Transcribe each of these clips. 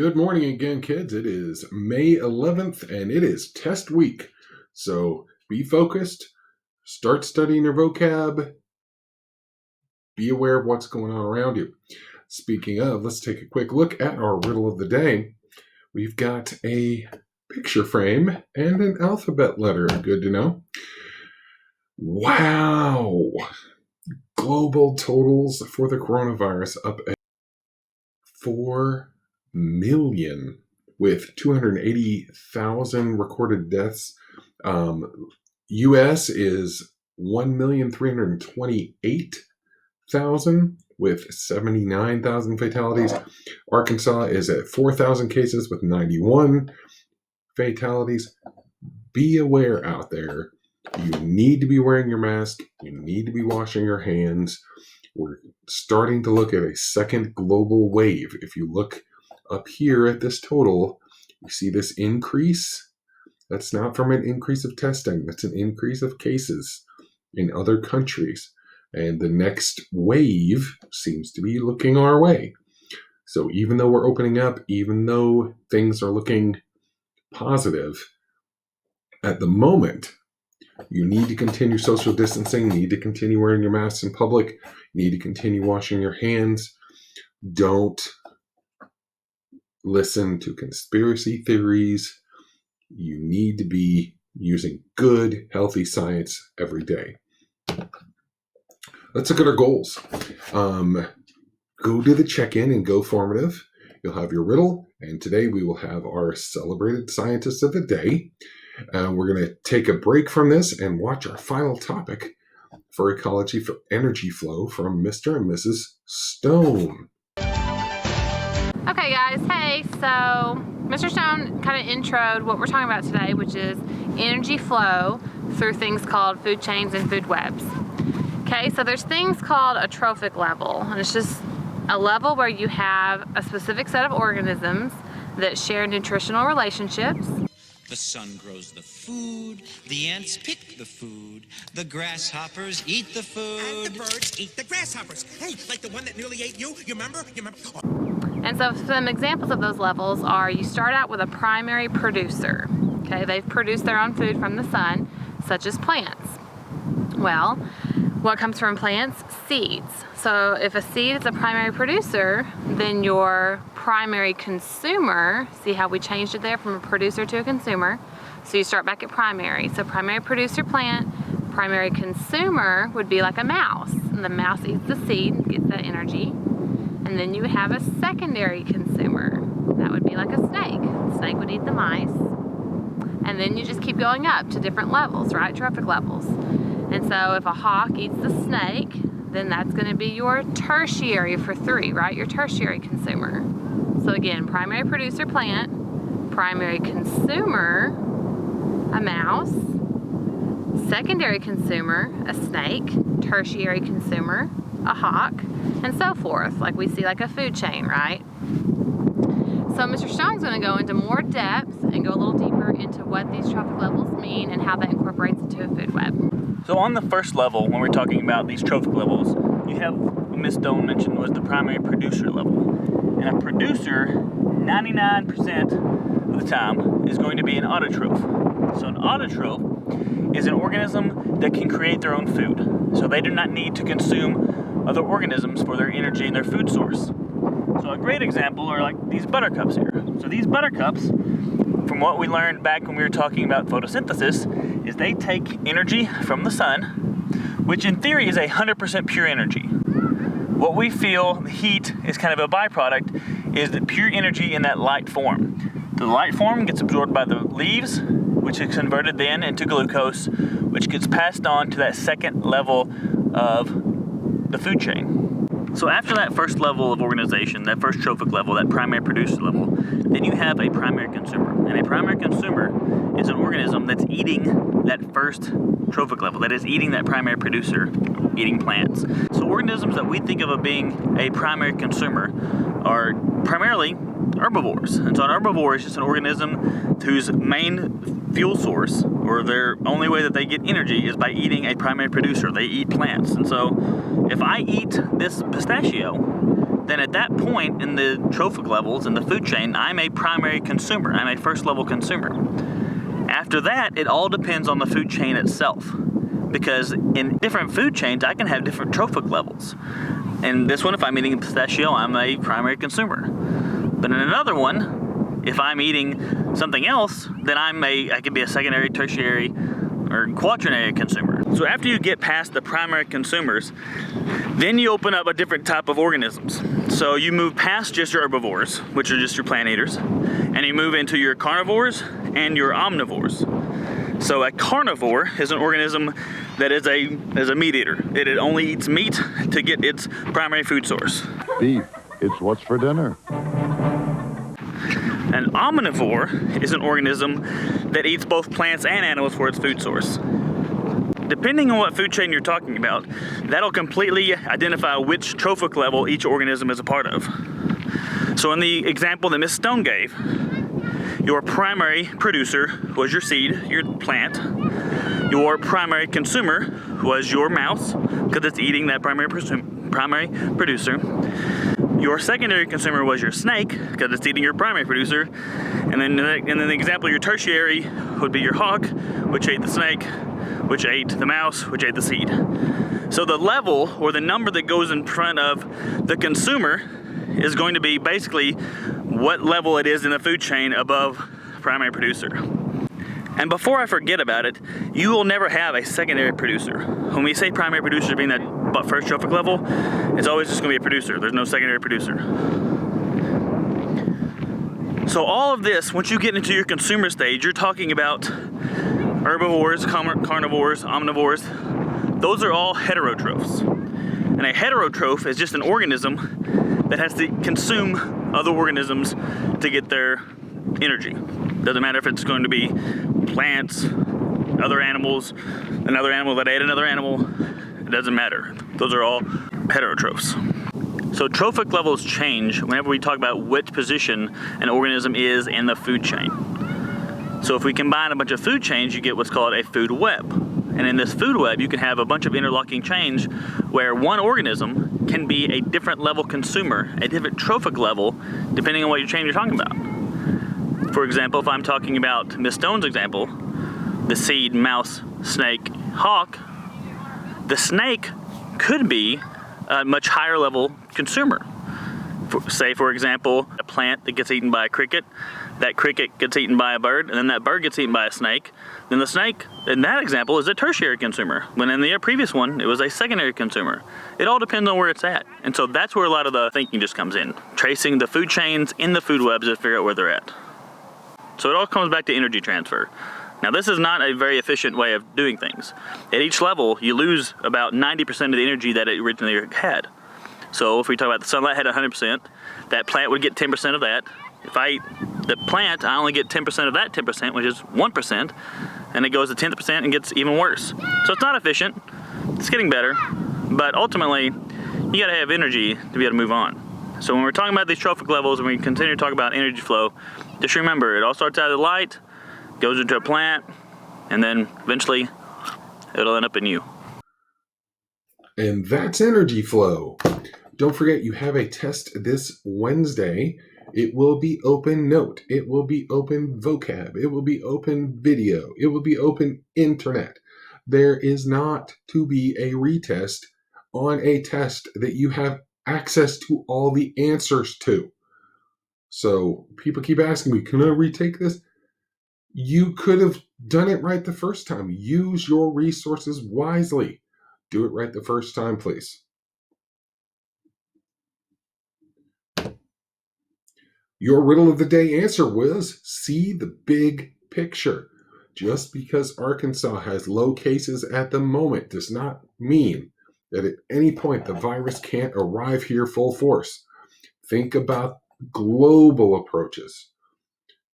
Good morning again, kids. It is May 11th and it is test week. So be focused, start studying your vocab, be aware of what's going on around you. Speaking of, let's take a quick look at our riddle of the day. We've got a picture frame and an alphabet letter. Good to know. Wow! Global totals for the coronavirus up at 4 million with 280,000 recorded deaths. US is 1,328,000 with 79,000 fatalities. Arkansas is at 4,000 cases with 91 fatalities. Be aware out there. You need to be wearing your mask. You need to be washing your hands. We're starting to look at a second global wave. If you look up here at this total, you see this increase. That's not from an increase of testing. That's an increase of cases in other countries. And the next wave seems to be looking our way. So even though we're opening up, even though things are looking positive, at the moment, you need to continue social distancing, need to continue wearing your masks in public, need to continue washing your hands. Don't listen to conspiracy theories. You need to be using good, healthy science every day. Let's look at our goals. Go do the check-in and go formative. You'll have your riddle, and today we will have our celebrated scientist of the day. We're going to take a break from this and watch our final topic for Ecology Energy Flow from Mr. and Mrs. Stone. Okay guys, hey, so Mr. Stone kind of introed what we're talking about today, which is energy flow through things called food chains and food webs. Okay, so there's things called a trophic level, and it's just a level where you have a specific set of organisms that share nutritional relationships. The sun grows the food, the ants pick the food, the grasshoppers eat the food. And the birds eat the grasshoppers. Hey, like the one that nearly ate you, you remember? Oh. And so some examples of those levels are you start out with a primary producer. Okay, they've produced their own food from the sun, such as plants. Well, what comes from plants? Seeds. So if a seed is a primary producer, then your primary consumer, see how we changed it there from a producer to a consumer? So you start back at primary. So primary producer plant, primary consumer would be like a mouse. And the mouse eats the seed and gets that energy. And then you would have a secondary consumer. That would be like a snake. The snake would eat the mice. And then you just keep going up to different levels, right? Trophic levels. And so if a hawk eats the snake, then that's going to be your tertiary for 3, right? Your tertiary consumer. So again, primary producer plant, primary consumer, a mouse, secondary consumer, a snake, tertiary consumer, a hawk, and so forth, like we see like a food chain, right? So Mr. Stone's going to go into more depth and go a little deeper into what these trophic levels mean and how that incorporates into a food web. So on the first level, when we're talking about these trophic levels, you have what Ms. Stone mentioned was the primary producer level. And a producer, 99% of the time, is going to be an autotroph. So an autotroph is an organism that can create their own food. So they do not need to consume other organisms for their energy and their food source. So a great example are like these buttercups here. So these buttercups, from what we learned back when we were talking about photosynthesis, is they take energy from the sun, which in theory is 100% pure energy. What we feel, heat, is kind of a byproduct, is the pure energy in that light form. The light form gets absorbed by the leaves, which is converted then into glucose, which gets passed on to that second level of the food chain. So after that first level of organization, that first trophic level, that primary producer level, then you have a primary consumer. And a primary consumer is an organism that's eating that first trophic level, that is eating that primary producer, eating plants. So organisms that we think of as being a primary consumer are primarily herbivores. And so an herbivore is just an organism whose main fuel source, or their only way that they get energy, is by eating a primary producer. They eat plants. And so if I eat this pistachio, then at that point in the trophic levels in the food chain, I'm a primary consumer. I'm a first level consumer. After that, it all depends on the food chain itself, because in different food chains, I can have different trophic levels. In this one, if I'm eating pistachio, I'm a primary consumer. But in another one, if I'm eating something else, then I could be a secondary, tertiary, or quaternary consumer. So after you get past the primary consumers, then you open up a different type of organisms. So you move past just your herbivores, which are just your plant eaters, and you move into your carnivores and your omnivores. So a carnivore is an organism that is a meat eater. It only eats meat to get its primary food source. Beef, it's what's for dinner. An omnivore is an organism that eats both plants and animals for its food source. Depending on what food chain you're talking about, that'll completely identify which trophic level each organism is a part of. So in the example that Miss Stone gave, your primary producer was your seed, your plant. Your primary consumer was your mouse, because it's eating that primary producer. Your secondary consumer was your snake, because it's eating your primary producer. And then the example, your tertiary would be your hawk, which ate the snake, which ate the mouse, which ate the seed. So the level, or the number that goes in front of the consumer, is going to be basically what level it is in the food chain above primary producer. And before I forget about it, you will never have a secondary producer. When we say primary producer being that first trophic level, it's always just going to be a producer. There's no secondary producer. So all of this, once you get into your consumer stage, you're talking about herbivores, carnivores, omnivores. Those are all heterotrophs. And a heterotroph is just an organism that has to consume other organisms to get their energy. Doesn't matter if it's going to be plants, other animals, another animal that ate another animal. It doesn't matter. Those are all heterotrophs. So trophic levels change whenever we talk about which position an organism is in the food chain. So if we combine a bunch of food chains, you get what's called a food web. And in this food web, you can have a bunch of interlocking chains where one organism can be a different level consumer, a different trophic level, depending on what your chain you're talking about. For example, if I'm talking about Miss Stone's example, the seed, mouse, snake, hawk, the snake could be a much higher level consumer. Say, for example, a plant that gets eaten by a cricket, that cricket gets eaten by a bird, and then that bird gets eaten by a snake. Then the snake, in that example, is a tertiary consumer, when in the previous one, it was a secondary consumer. It all depends on where it's at. And so that's where a lot of the thinking just comes in, tracing the food chains in the food webs to figure out where they're at. So it all comes back to energy transfer. Now this is not a very efficient way of doing things. At each level, you lose about 90% of the energy that it originally had. So if we talk about the sunlight had 100%, that plant would get 10% of that. If I eat the plant, I only get 10% of that 10%, which is 1%, and it goes to 10% and gets even worse. So it's not efficient, it's getting better, but ultimately, you gotta have energy to be able to move on. So when we're talking about these trophic levels, and we continue to talk about energy flow, just remember, it all starts out of the light, goes into a plant, and then eventually, it'll end up in you. And that's energy flow. Don't forget, you have a test this Wednesday. It will be open note. It will be open vocab. It will be open video. It will be open internet. There is not to be a retest on a test that you have access to all the answers to. So people keep asking me, can I retake this? You could have done it right the first time. Use your resources wisely. Do it right the first time, please. Your riddle of the day answer was see the big picture. Just because Arkansas has low cases at the moment does not mean that at any point the virus can't arrive here full force. Think about global approaches.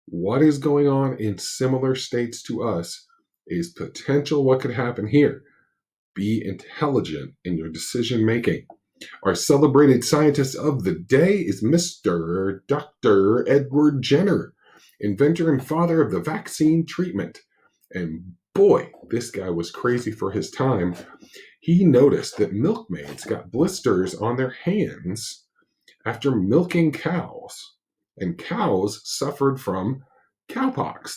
What is going on in similar states to us is potential what could happen here. Be intelligent in your decision making. Our celebrated scientist of the day is Mr. Dr. Edward Jenner, inventor and father of the vaccine treatment. And boy, this guy was crazy for his time. He noticed that milkmaids got blisters on their hands after milking cows, and cows suffered from cowpox,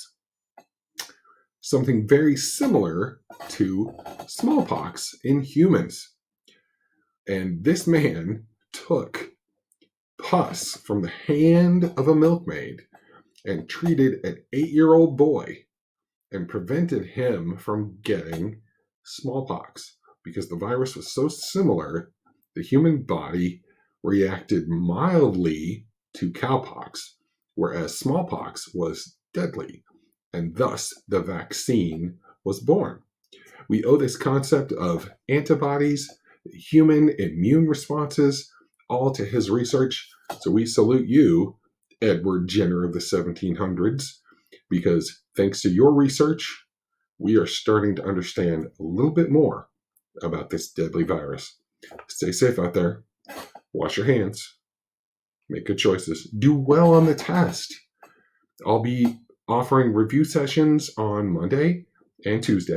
something very similar to smallpox in humans. And this man took pus from the hand of a milkmaid and treated an 8-year-old boy and prevented him from getting smallpox because the virus was so similar. The human body reacted mildly to cowpox, whereas smallpox was deadly, and thus the vaccine was born. We owe this concept of antibodies, human immune responses, all to his research. So we salute you, Edward Jenner of the 1700s, because thanks to your research, we are starting to understand a little bit more about this deadly virus. Stay safe out there. Wash your hands. Make good choices. Do well on the test. I'll be offering review sessions on Monday and Tuesday.